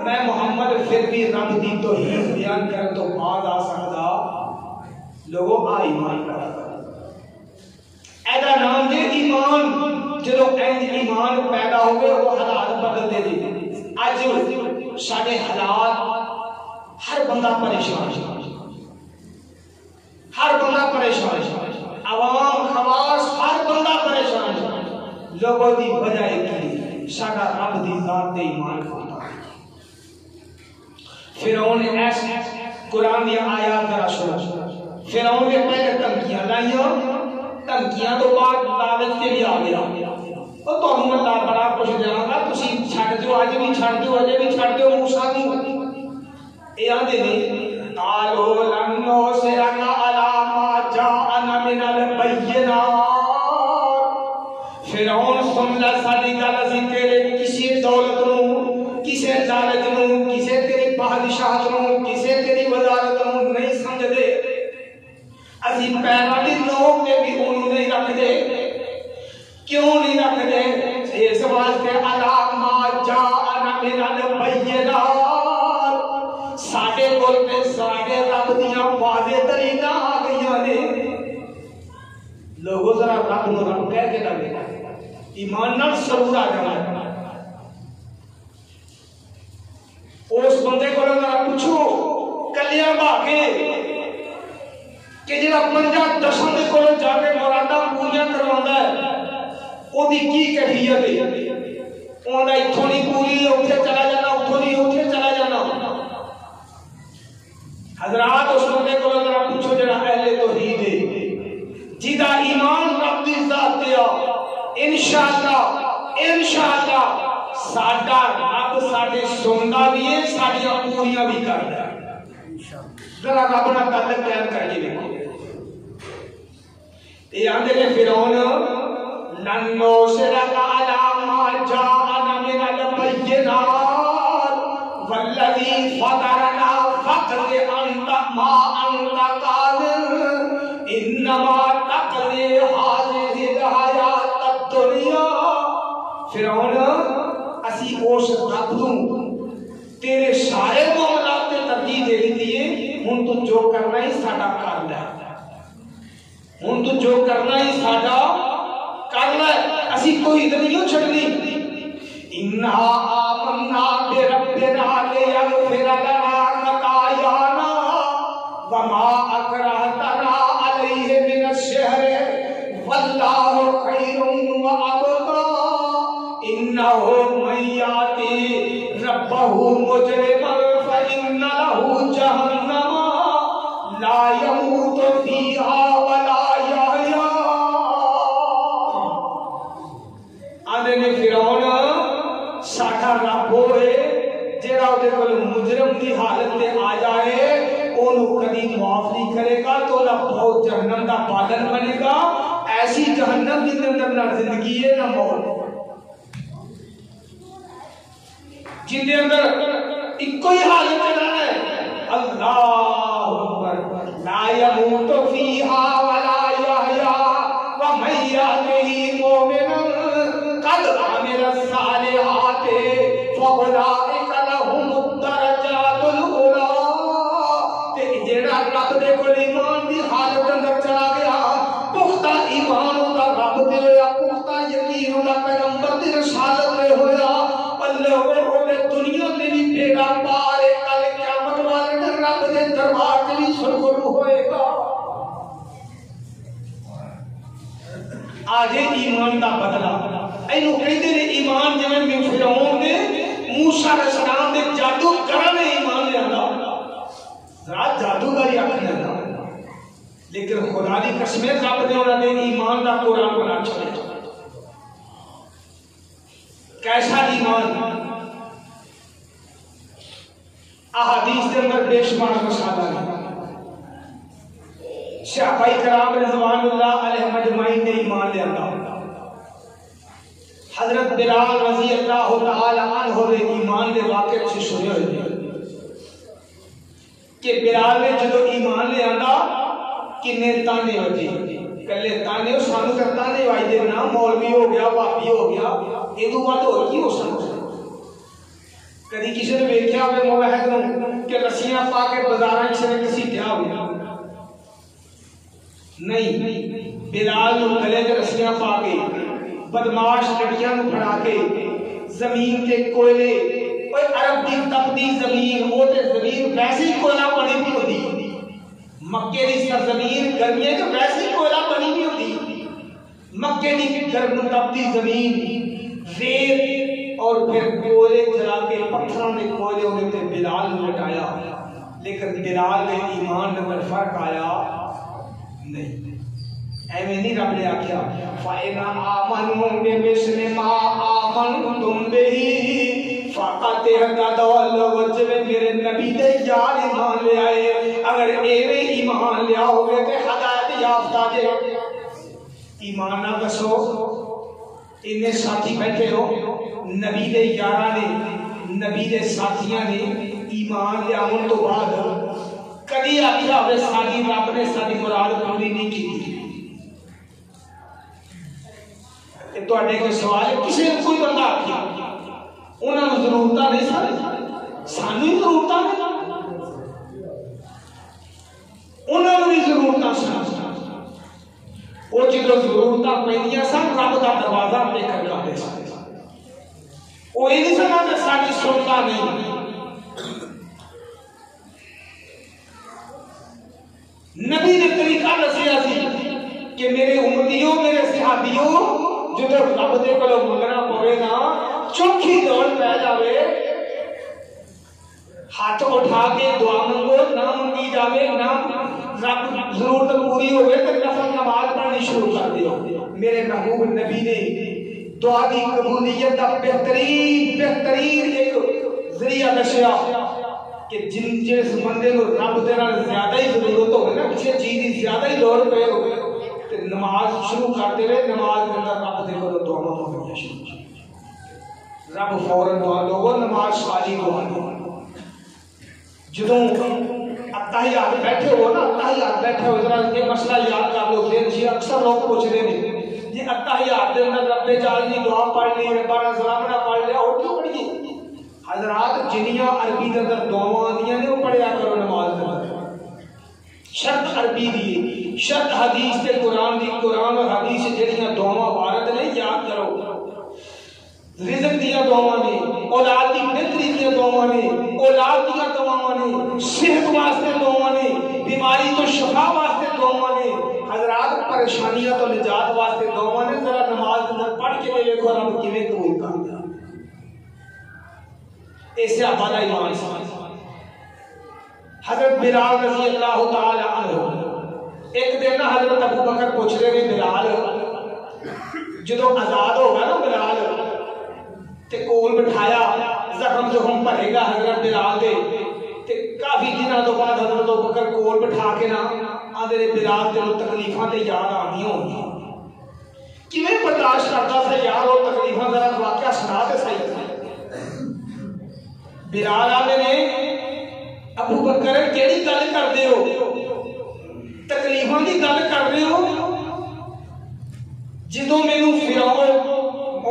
میں محمد پھر بھی رب دی توحید بیان کرن تو بعد آ سکدا لوگوں آ ایمان کرا ایدا نام دے ایمان جدو ایمان پیدا ہوئے وہ حالات بدل دے دی. اج ساڈے حالات ہر بندہ پریشان عوام خواص ہر بندہ پریشان لوگوں دی وجہ کی ساڈا رب دی ذات تے ایمان کھوتا. فرعون نے ایسے قرآن دی آیات ذرا سنا. فرعون نے پہلے دھمکیاں لائیاں دھمکیاں تو بعد لالچ تے بھی آ گیا او تانوں میں اللہ بڑا کچھ دیاں گا تسی چھڈ دیو اج بھی چھڈ دیو اجے بھی چھڈ دیو موسی نوں اے آندے نے قالوا لن نصرك على ما جاءنا من البينات. فرعون سن لا ساڈی گل اسی تیرے کسی دولت نوں کسی لالچ نوں کسی تیری بادشاہت نوں کسی تیری وزارت نوں نہیں سمجھدے اسی پیراں دی نوک تے بھی اونوں نہیں رکھدے. کیوں نہیں رکھدے اس واسطے علام ما جاءنا من البينات ساڈے کول تے ساڈے رب دیاں واضح دلیلاں آ گئیاں نے. لوگوں ذرا رب نوں رب کہہ کے لگے ایمان نال سرور آ جانا. اس بندے کو ذرا پوچھو کلیاں بھاگے کہ جڑا منجا دشم دے کول جا کے مراداں پوریاں کرواوندا ہے او دی کی کیفیت ہے. اوندا ایتھوں نہیں پوری اوتھے چلا جانا اوتھوں نہیں اوتھے چلا جانا. حضرات اس بندے کو ذرا پوچھو جڑا اہل توحید ہے جیدا ایمان رب دی ذات تے انشاءاللہ ساڈا رب ساڈے سندا بھی ہے ساڈیاں پوریاں بھی کردا ہے. ذرا رب نال تعلق بیان کر کے دیکھو. اے آندے نے فرعون لن نصرك على ما جاءنا من البينات والذي فطرنا فاقض انت ما انت قادر انما تقضي هذه الحياة الدنيا. فرعون اسی اس رب نوں تیرے سارے معاملات تے ترجیح دے دیتی ہے ہن تو جو کرنا ہی ساڈا کر لے ہن تو جو کرنا ہی ساڈا کرنا ہے اسی کوئی ادھر نہیں چھڑنی. انہا آمنا بربنا لیغفر لنا خطایانا وما اکرہتنا علیہ من السحر واللہ خیر وابقا انہ من یاتی ربہ مجرما فإن له جہنم لا يموت فیہا ولا یحییٰ. آندے نے فرعون ساڈا رب ہوئے جیڑا اودے کول مجرم دی حالت تے آ جائے اونوں کبھی معاف نہیں کرے گا تو اللہ بہت جہنم دا پالن بنے گا. ایسی جہنم جس اندر نہ زندگی ہے نہ موت جن دے اندر ایک ہی حالت ہے اللہ اکبر لا يموت فيها ولا يحيى ومن يهده مؤمنا قد عمل الصالحات فاولئك لهم الدرجات العلى. تے جڑا رب دے کول ایمان دی حالت اندر چلا گیا پختہ ایمان دا رب تے ہویا پختہ یقین دا پیغمبر دی رسالت تے ہویا اللہ وہ دنیا تے بھی بیڑا پار ہے کل قیامت والے دن رب دے دربار تے بھی سرگرو ہوئے گا. آج ایمان دا بدلہ اینو کہندے نے ایمان جویں فرعون نے موسی علیہ السلام دے جادو کرن ایمان لے آندا ذات جادوگری آکھنے دا لیکن خدا دی قسم رب نے انہاں دے ایمان دا قرآن بنا چھوڑیا. کیسا ایمان احادیث کے اندر بے شمار مسائل ہیں. صحابہ کرام رضوان اللہ علیہ مجمعین نے ایمان لے آتا. حضرت بلال رضی اللہ تعالی عنہ نے ایمان دے واقعے سے سنے ہوئے کہ بلال نے جدو ایمان لے آندا کنے تانے وجے کلے تانے سانو تے تانے وجے نا مولوی ہو گیا بابی ہو گیا اے تو بات ہو کی ہو سکتا. کدی کسی نے ویکھیا ہوے موحد نو کہ رسیاں پا کے بازاراں کسی نے کسی دیا ہو نہیں. بلال نو گلے تے رسیاں پا کے بدماش لڑکیاں نو پھڑا کے زمین تے کوئلے اوے عرب دی تپتی زمین او تے زمین ویسی کوئلہ بنی بھی ہوندی. مکے دی سرزمین گرمیاں تے ویسی کوئلہ بنی بھی ہوندی. مکے دی گرم تپتی زمین ریت اور پھر کوئلے جلا کے پتھراں نے کوئلے ہونے تے بلال نے لٹایا. لیکن بلال نے ایمان میں فرق آیا نہیں. ایویں نہیں رب نے آکھیا فَإِنْ آمَنُوا بِمِثْلِ مَا آمَنْتُمْ بِهِ فَقَدْ اهْتَدَوْا. جب میرے نبی دے یار ایمان لے آئے اگر ایویں ایمان لے آؤ گے تے ہدایت یافتہ جے. ایمان نہ دسو انہیں ساتھی بیٹھے ہو نبی دے یاراں نے نبی دے ساتھیاں نے ایمان لے آون تو بعد کدی آکھیا ہوے ساڈی رب نے ساڈی مراد پوری نہیں کی. تواڈے کوئی سوال ہے کسی نے کوئی بندہ آکھیا انہاں نوں ضرورتاں نہیں سانوں ہی ضرورتاں نہیں انہاں نوں بھی ضرورتاں سن. وہ جدوں ضرورتاں پیندیاں سن رب دا دروازہ پہ کھڑکاتے سن. وہ یہ نہیں سنا کہ ساڈی سنتا نہیں. نبی نے طریقہ دسیا سی کہ میرے امتیوں میرے صحابیوں جدو رب دے کولوں منگنا پوے نا چوکھی دوڑ پہ جاوے ہاتھ اٹھا کے دعا منگو نہ منگی جاوے نہ رب ضرورت پوری ہوئے تو نفل نماز پڑھنی شروع کر دیو. میرے محبوب نبی نے دعا دی قبولیت کا بہترین ایک ذریعہ دسیا کہ جس بندے کو رب دے نال زیادہ ہی ضرورت ہوگی نا کسی چیز کی زیادہ ہی لوڑ پے ہوگی نماز شروع کرتے رہے نماز کے اندر رب دے کو دعا مانگنا شروع رب فوراً دعا لو نماز ساری دعا لو. جدوں اتحیات بیٹھے ہو نا اتحیات بیٹھے ہو ذرا یہ مسئلہ یاد کر لو دین سے اکثر لوگ پوچھتے ہیں یہ اتحیات دے اندر رب جال دی دعا پڑھ لی ربنا ظلمنا پڑھ لیا اور کیوں پڑھی. حضرات جنیاں عربی دے اندر دعاواں آندیاں نے وہ پڑھیا کرو نماز دے اندر. شرط عربی دی شرط حدیث تے قرآن دی قرآن اور حدیث جڑیاں دعاواں وارد نے یاد کرو. رزق دیا دعاواں نے اولاد دی بہتری دیا دعاواں نے اولاد دیا دعاواں نے صحت واسطے دعاواں نے بیماری تو شفا واسطے دعاواں نے حضرات پریشانیاں تو نجات واسطے دعاواں نے. ذرا نماز اندر پڑھ کے دیکھو رب کیویں قبول کردا. ایسے ابادا ایمان سے حضرت بلال رضی اللہ تعالی عنہ ایک دن حضرت ابو بکر پوچھ رہے ہیں بلال جدو آزاد ہوگا نا بلال تے کول بٹھایا زخم بھرے گا حضرت بلال دے تے کافی دنوں تو بعد حضرت ابو بکر کول بٹھا کے نا آدھے بلال دے تکلیفاں تے یاد آنی ہونی کیویں برداشت کرتا سا یار وہ تکلیفاں ذرا واقعہ سنا تے صحیح. بلال آدھے نے ابو بکر کیڑی گل کردے ہو تکلیفاں دی گل کر رہے ہو جدوں مینوں فرعون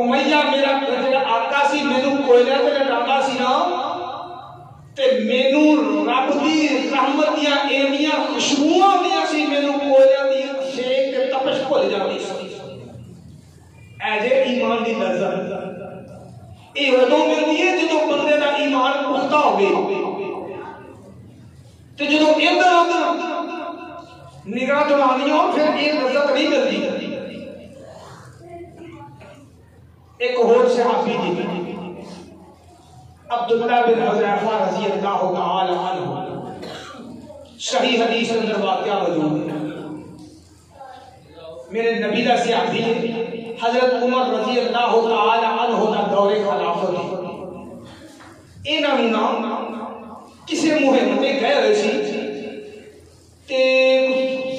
امیہ میرا جڑا آقا سی مینوں کوئلہ تے لٹاندا سی نا تے مینوں رب دی رحمت دیاں ایویاں خوشبوواں آندیاں سی مینوں کوئلہ دی سیک تے تپش بھول جاندی سی. اے جے ایمان دی لذت اے ادوں ملدی ہے جدوں بندے دا ایمان پختہ ہوے تے جدوں ادھر ادھر نگاہ دوڑانی ہو پھر یہ لذت نہیں ملتی. ایک اور صحابی دی عبداللہ بن حذیفہ رضی اللہ تعالی عنہ صحیح حدیث اندر واقعہ موجود ہے. میرے نبی دا صحابی حضرت عمر رضی اللہ تعالی عنہ دا دور خلافت انہاں نوں کسی مہم میں گئے ہوئے سی تے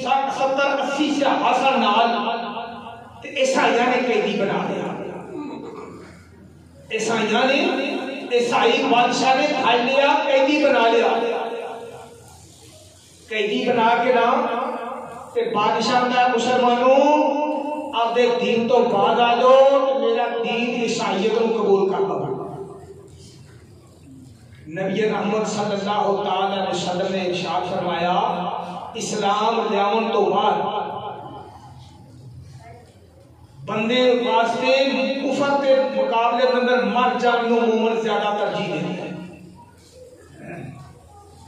70-80 صحابہ نال تے عیسائیاں نے قیدی بنا لیا. عیسائیاں نے عیسائی بادشاہ نے کھا لیا, قیدی بنا لیا. قیدی بنا کے نام تے بادشاہ نے مسلمانوں آپ دے دین تو بعد آ جاؤ, میرا دین عیسائیت کو قبول کر لو. نبی رحمت صلی اللہ تعالی علیہ وسلم نے ارشاد فرمایا اسلام لیاون تو بعد بندے واسطے کفر کے مقابلے اندر مر جان نو مومن زیادہ ترجیح دیتے ہیں.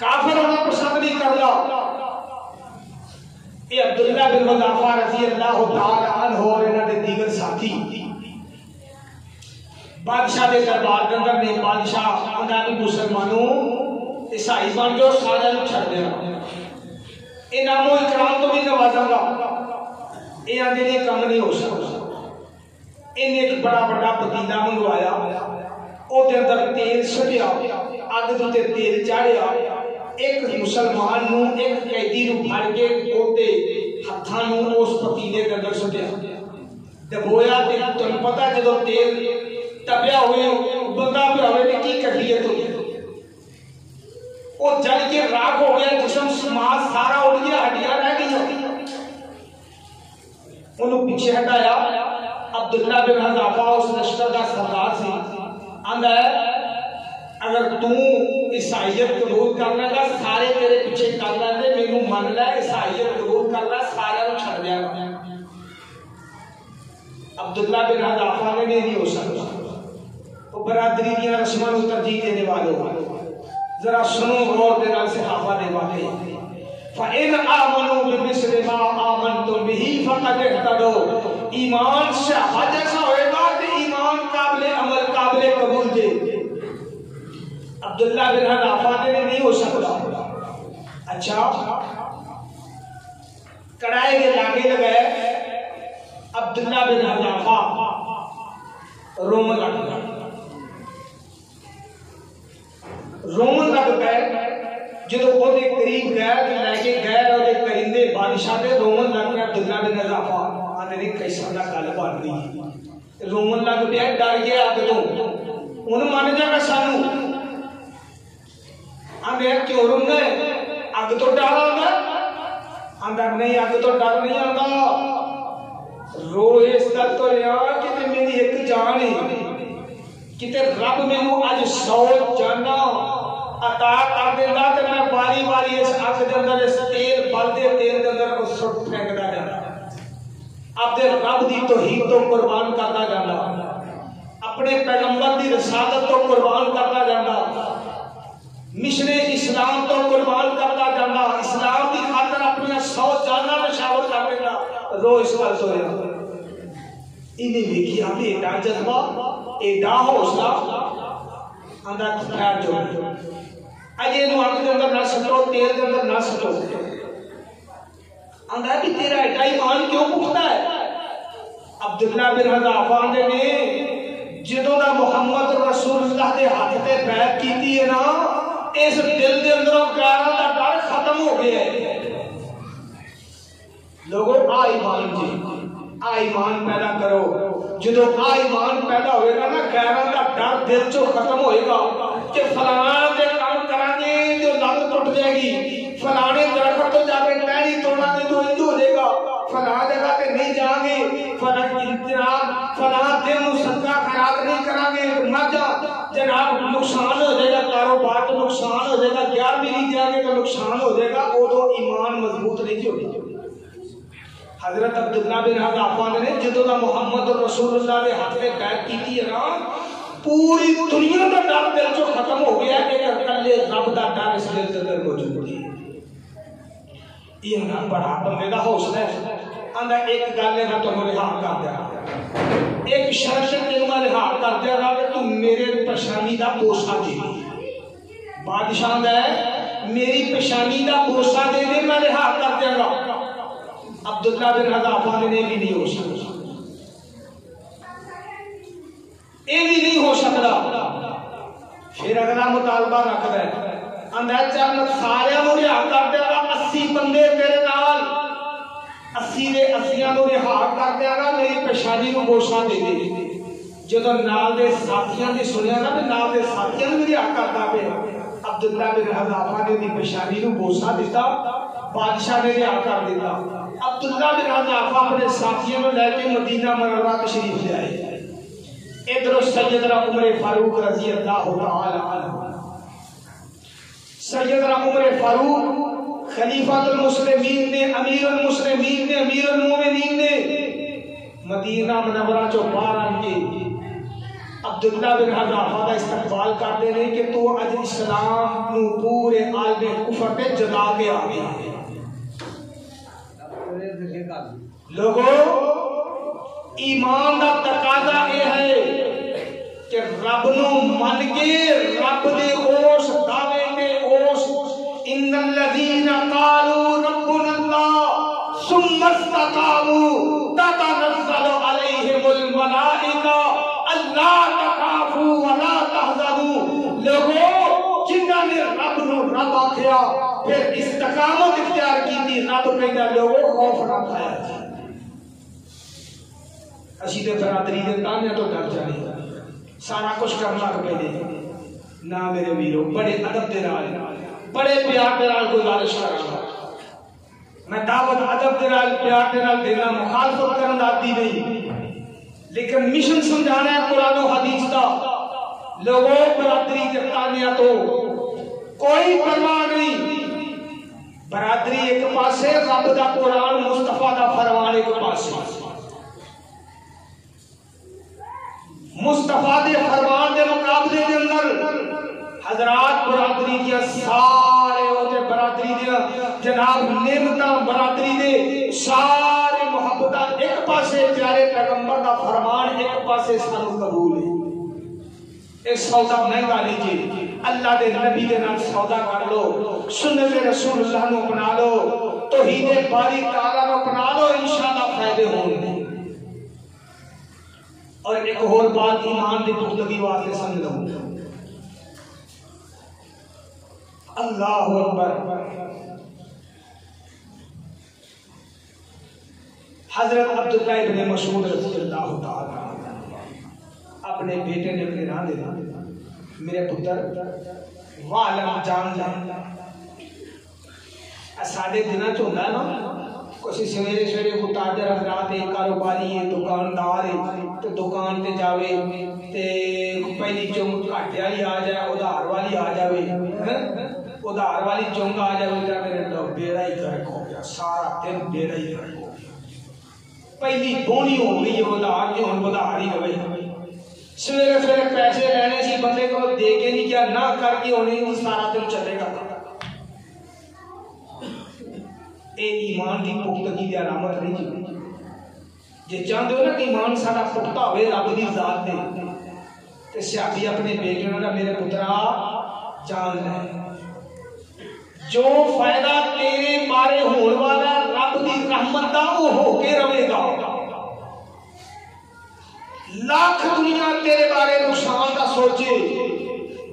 کافر ہونا پسند نہیں کرتا. یہ عبداللہ بن حذافہ رضی اللہ تعالی عنہ اور انہوں نے دیگر ساتھی بادشاہ دے دربار کے اندر نے بادشاہ اندانی مسلمانوں عیسائی بن جو سارے چھڑ دینا, انعام و اکرام تو بھی نوازاں گا, یہ آدھے نے کم نہیں ہو سکتا. انہیں ایک بڑا بڑا پتیلا منگوایا, او دے اندر تیل سٹیا, اگ دے تیل چاڑیا, ایک مسلمان نو ایک قیدی نو پھڑ کے اوتے ہتھاں نو اس پتیلے دے اندر سٹیا, دبویا تے تانوں پتہ جدوں تیل تپیا ہوئے بندہ پہ ہوئے تے کی کیفیت ہوئی, وہ جل کے راکھ ہو گیا, جسم سماج سارا اڑ گیا, ہڈیاں رہ گئی. انہوں پیچھے ہٹایا. عبداللہ بن حذافہ اس لشکر کا سردار سی, آندا ہے اگر تو عیسائیت قبول کرنا گا سارے تیرے پیچھے کر لیں, مینوں من لے عیسائیت قبول کرنا سارے نوں چھڑ دیا گا. عبداللہ بن حذافہ نے نہیں ہو سکتا. وہ برادری کی رسموں کو ترجیح دینے والوں ذرا سنو غور دے نال صحابہ نے واقعی فَإِنْ آمَنُوا بِمِثْلِ مَا آمَنْتُمْ بِهِ فَقَدِ اهْتَدَوْا. ایمان صحابہ جیسا ہوئے گا کہ ایمان قابل عمل قابل قبول دے. عبداللہ بن حذافہ نے نہیں ہو سکتا. اچھا کڑائے کے لاگے لگے عبداللہ بن حذافہ رومن لگ گئے. رومن لگ گئے جدو وہ دے قریب گئے لے کے گئے اور دے کرندے بادشاہ دے رومن لگ گئے. عبداللہ بن حذافہ آنے نے کیسا نہ گل بن گئی, رومن لگ پیا, ڈر گیا اگ تو, انہوں مان جائے گا سانو. آنے کیوں رونا ہے, اگ تو ڈر آتا, آندہ نہیں اگ تو ڈر نہیں آتا, رو اس دا تو رہا کہ میری ایک جان ہے, کتے رب میں ہوں آج 100 جانا عطا کر دینا تے میں باری باری اس اگ دے اندر اس تیل بلدے تیل دے اندر اس سٹ پھینکدا جانا, اب دے رب دی توحید تو قربان کردا جانا, اپنے پیغمبر دی رسالت تو قربان کردا جانا, مشن اسلام تو قربان کردا جانا, اسلام دی خاطر اپنی 100 جانا نشاور کر دینا. رو اس گل تو رہا انہیں دیکھی آپ ایڈا جذبہ ایڈا حوصلہ آندھا خیر جو اجے نو اگ دے اندر نہ سٹو, تیل دے اندر نہ سٹو. آندھا بھی تیرا ایڈا ایمان کیوں پختہ ہے. عبداللہ بن حذافہ نے جدوں دا محمد رسول اللہ دے ہاتھ تے بیعت کیتی ہے نا, اس دل دے اندروں غیرت دا ڈر ختم ہو گیا ہے. لوگوں آ ایمان جی, آ ایمان پیدا کرو. جدو آ ایمان پیدا ہوئے گا نا, غیرت دا ڈر دل چو ختم ہوئے گا کہ فلاں دے کام کران گے جو لگ ٹوٹ جائے گی, فلانے درخت تو جا کے ٹہنی توڑا دے تو ہندو ہو جائے گا, فلاں جگہ پہ نہیں جائیں گے, فلاں دن صدقہ خیرات نہیں کریں گے, نہ جا جناب نقصان ہو جائے گا, کاروبار تو نقصان ہو جائے گا, 11 ملی جائیں گے تو نقصان ہو جائے گا. وہ تو ایمان مضبوط نہیں ہوگی. حضرت عبداللہ بن حذافہ نے جدوں دا محمد رسول اللہ دے ہاتھ میں بیعت کیتی ہے نا, پوری دنیا دا ڈر دل چوں ختم ہو گیا کہ اکلے رب دا ڈر اس دل کے اندر موجود ہے. یہ نا بڑا بندے دا حوصلہ ہے. آندا ایک گل ہے میں تمہیں رہا کر دیا, ایک شرط تینوں میں رہا کر دیا گا کہ تم میرے پریشانی دا بوسہ دے دے. بادشاہ ہے میری پریشانی دا بوسہ دے دے, میں رہا کر دیا گا. عبداللہ بن حذافہ نے بھی نہیں ہو سکتا, یہ بھی نہیں ہو سکتا. پھر اگلا مطالبہ رکھتا ہے, آندا چل میں سارے نوں رہا کر دیا گا 80 بندے تیرے نال 80 دے 80 نوں رہا کر دیا گا میری پیشانی نوں بوسا دے دے جدوں نال دے ساتھیاں نے سنیا نا تے نال دے ساتھیاں نے رہا کردا پیا عبداللہ بن حذافہ نے دی پیشانی نوں بوسا دیتا بادشاہ نے رہا کر دیتا عبداللہ بن حذافہ اپنے ساتھیوں کو لے کے مدینہ منورہ تشریف لے آئے ادھر سیدنا عمر فاروق رضی اللہ تعالی عنہ سیدنا عمر فاروق خلیفہ المسلمین نے امیر المسلمین نے امیر المومنین نے مدینہ منورہ چو باہر آن کے عبداللہ بن حذافہ کا استقبال کرتے ہیں کہ تو اج اسلام نو پورے عالم کفر پہ جلا کے آ گیا لوگوں ایمان دا تقاضا یہ ہے کہ رب نو من کے رب دے اس دعوے تے اس ان الذین قالوا ربنا اللہ ثم استقاموا تتنزل علیہم الملائکہ اللہ تخافوا ولا تحزنوا لوگوں جنہاں نے رب نو رب آکھیا پھر استقامت اختیار کی تھی رب کہندا لوگوں خوف نہ کھایا اسی دے برادری دے تانے تو ڈر جانے سارا کچھ کرنا تو پہلے نہ میرے ویرو بڑے ادب دے نال بڑے پیار دے نال گزارش کرنا میں دعوت ادب دے نال پیار دے نال دینا مخالفت کرن آتی نہیں لیکن مشن سمجھانا ہے قرآن و حدیث دا لوگوں برادری کے تانیہ تو کوئی پرواہ نہیں برادری ایک پاسے رب دا قرآن مصطفیٰ دا فرمان ایک پاسے مصطفیٰ دے فرمان دے مقابلے دے اندر حضرات برادری دیا سارے ہوتے برادری دیا جناب نعمتاں برادری دے سارے محبتاں ایک پاسے پیارے پیغمبر دا فرمان ایک پاسے سانو قبول ہے ایک سودا مہنگا لیجئے اللہ دے نبی دے نام سودا کر لو سنت رسول اللہ نو اپنا لو توحید باری تعالیٰ نو اپنا لو انشاءاللہ فائدے ہوں گے اور ایک اور بات ایمان دی پختگی واسطے سمجھ لو اللہ اکبر حضرت عبداللہ ابن مسعود رضی اللہ تعالی اپنے بیٹے نے اپنے نام دے میرے پتر وعلم جان لے ساڑھے دنہ چوندا ہے نا کسی سویرے سویرے کو تاجر حضرات ہے کاروباری ہے دکاندار ہے تو دکان تے جاوے تے پہلی چونگ کھاٹے والی آ جائے ادھار والی آ جاوے ادھار والی چونگ آ جاوے تے میرے تو بیڑا ہی غرق ہو گیا سارا دن بیڑا ہی غرق ہو گیا پہلی بونی ہو گئی ہے ادھار کی ہن ادھار ہی ہوئے سویرے سویرے پیسے لینے سی بندے کو دے کے نہیں کیا نہ کر کے انہیں سارا دن چلے گا اے ایمان کی پختگی دی علامت نہیں جی چاہتے ہو نا کہ ایمان سارا پختہ ہوئے رب دی ذات دے تے صحابی اپنے بیٹے نے میرے پترا جان لے جو فائدہ تیرے بارے ہون والا رب دی رحمت دا وہ ہو کے رہے گا لاکھ دنیا تیرے بارے نقصان دا سوچے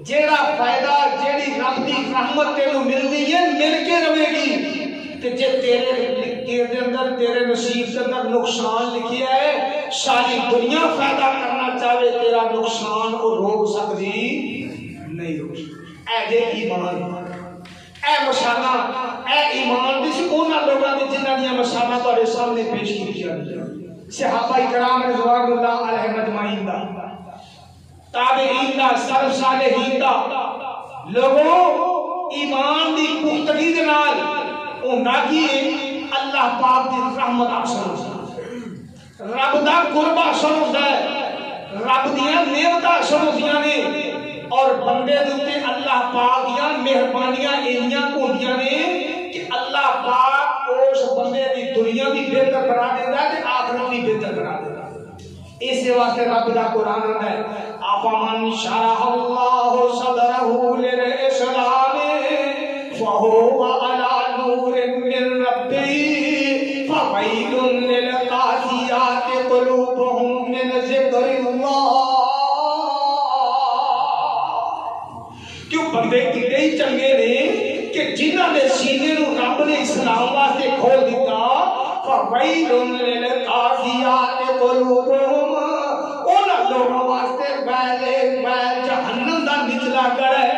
جیڑا فائدہ جیڑی رب دی رحمت تینوں ملدی ہے مل کے رہے گی کہ جے تیرے اندر تیرے نصیب کے اندر نقصان لکھیا ہے ساری دنیا فائدہ کرنا چاہے تیرا نقصان کو روک سکتی نہیں روک اے دے ایمان اے مشانہ اے ایمان بھی سی اونا لوگاں نے جنہ دیا مشانہ تو علیہ سامنے پیش کی کیا صحابہ اکرام رضوان اللہ علیہ مجمعین دا تابعین دا سلف صالحین دا لوگوں ایمان دی پختگی دے نال اوناگی اللہ پاک دی رحمت آسان ہوتا رب دا قرب آسان ہوتا ہے رب دیا نعمت آسان ہوتیاں نے اور بندے دوتے اللہ پاک دیا مہربانیاں ایلیاں کو ہوتیاں نے کہ اللہ پاک اس بندے دی دنیا بھی بہتر بنا دیتا ہے کہ آخرت بھی بہتر بنا دیتا ہے اس واسطے رب دا قرآن رہتا ہے آفامن شرح اللہ صدرہ للاسلام فہو علی نور من ربی فویل للقاسیات قلوبهم من ذکر اللہ کیوں بندے کتنے ہی چنگے نے جنہاں دے سینے نو رب نے اسلام واسطے کھول دیتا فویل للقاسیات قلوبہم انہاں لوگاں واسطے ویل جہنم دا نچلا گڑھ ہے۔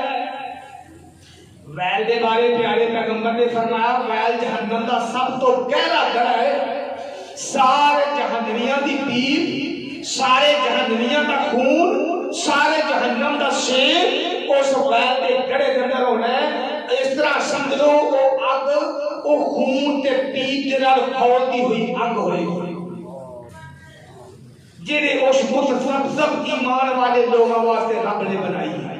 ویل دے بارے پیارے پیغمبر نے فرمایا ویل جہنم دا سب تو گہرا گڑھ ہے۔ سارے جہنمیاں دی پیپ، سارے جہنمیاں دا خون، سارے جہنم دا شیر اس ویل دے گڑھے دے اندر ہونا ہے۔ اس طرح سمجھ لو وہ اگ وہ خون تے پیپ دے نال کھولتی ہوئی اگ ہوئی جنہیں اس متسبسب ایمان والے لوگوں واسطے رب نے بنائی ہے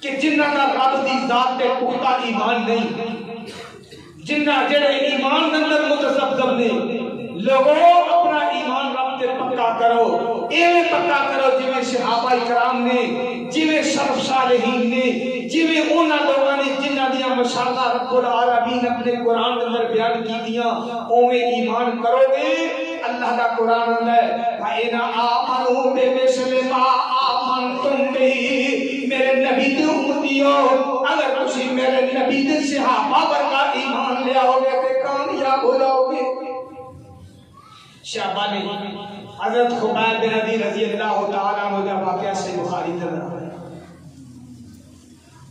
کہ جنہ کا رب دی ذات تے پختہ ایمان نہیں، جنہ جڑے ایمان اندر متسبسب نہیں، لوگوں اپنا ایمان رب تے پکا کرو، ایویں پکا کرو جویں صحابہ کرام نے، جویں سلف صالحین نے، جویں انہاں لوگاں نے جنہاں دیاں مشاہدہ رب العالمین اپنے قرآن اندر بیان کی دیاں، اوویں ایمان کرو گے۔ اللہ کا قرآن ہے فَإِنْ آمَنُوا بِمِثْلِ مَا آمَنْتُمْ بِهِ، میرے نبی دے امتیو اگر تسی میرے نبی دے صحابہ ورگا ایمان لے آؤ گے تے کامیاب ہو جاؤ گے۔ شعبہ نے حضرت خبیب بن عدی رضی اللہ تعالیٰ عنہ کا واقعہ سے بخاری در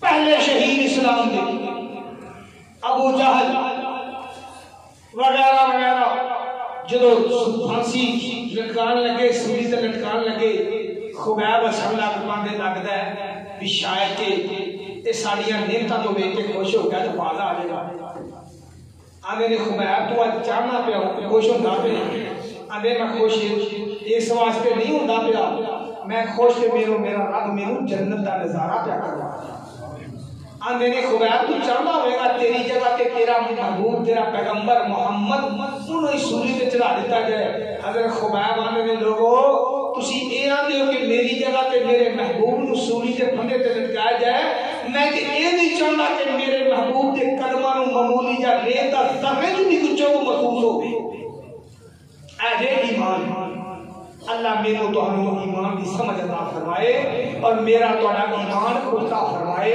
پہلے شہید اسلام دے ابو جہل وغیرہ وغیرہ جدو پھانسی لٹکان لگے، سولی تے لٹکان لگے، خبیب صلی اللہ علیہ وسلم لگتا ہے بھی شاید کہ یہ ساڑیاں نیمتاں تو ویکھ کے خوش ہو گیا تو باز آ جائے گا۔ آنے نے خبیب تو آج چاہنا پیا خوش ہوتا پیا، آنے میں خوش اس واسطے نہیں ہوتا پیا، میں خوش میرا رب میرے جنت کا نظارہ پیا کروا۔ آنے نے خبیب تو چاہنا ہوئے گا تیری جگہ تے تیرا محبوب تیرا پیغمبر محمد انہوں ہی سولی تے چلا دیتا جائے۔ حضرت خبیب آنے نے لوگوں تسی اے آنے ہو کہ میری جگہ تے میرے محبوب نو سولی تے پھندے تے لٹکایا جائے، میں تے اے نہیں چاہتا کہ میرے محبوب تے قدمہ نو معمولی جا ریتا ذرے جو بھی کچھ کو محسوس ہو گئے۔ اے ایمان اللہ میرے تو ہمیں ایمان کی سمجھ عطا فرمائے اور میرا تو ایمان عطا فرمائے،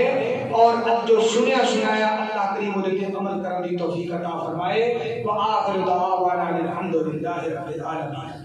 اور اب جو سنیا سنایا اللہ کریم دے عمل کرنے کی توفیق عطا فرمائے۔ وآخر دعوانا الحمدللہ رب العالمین۔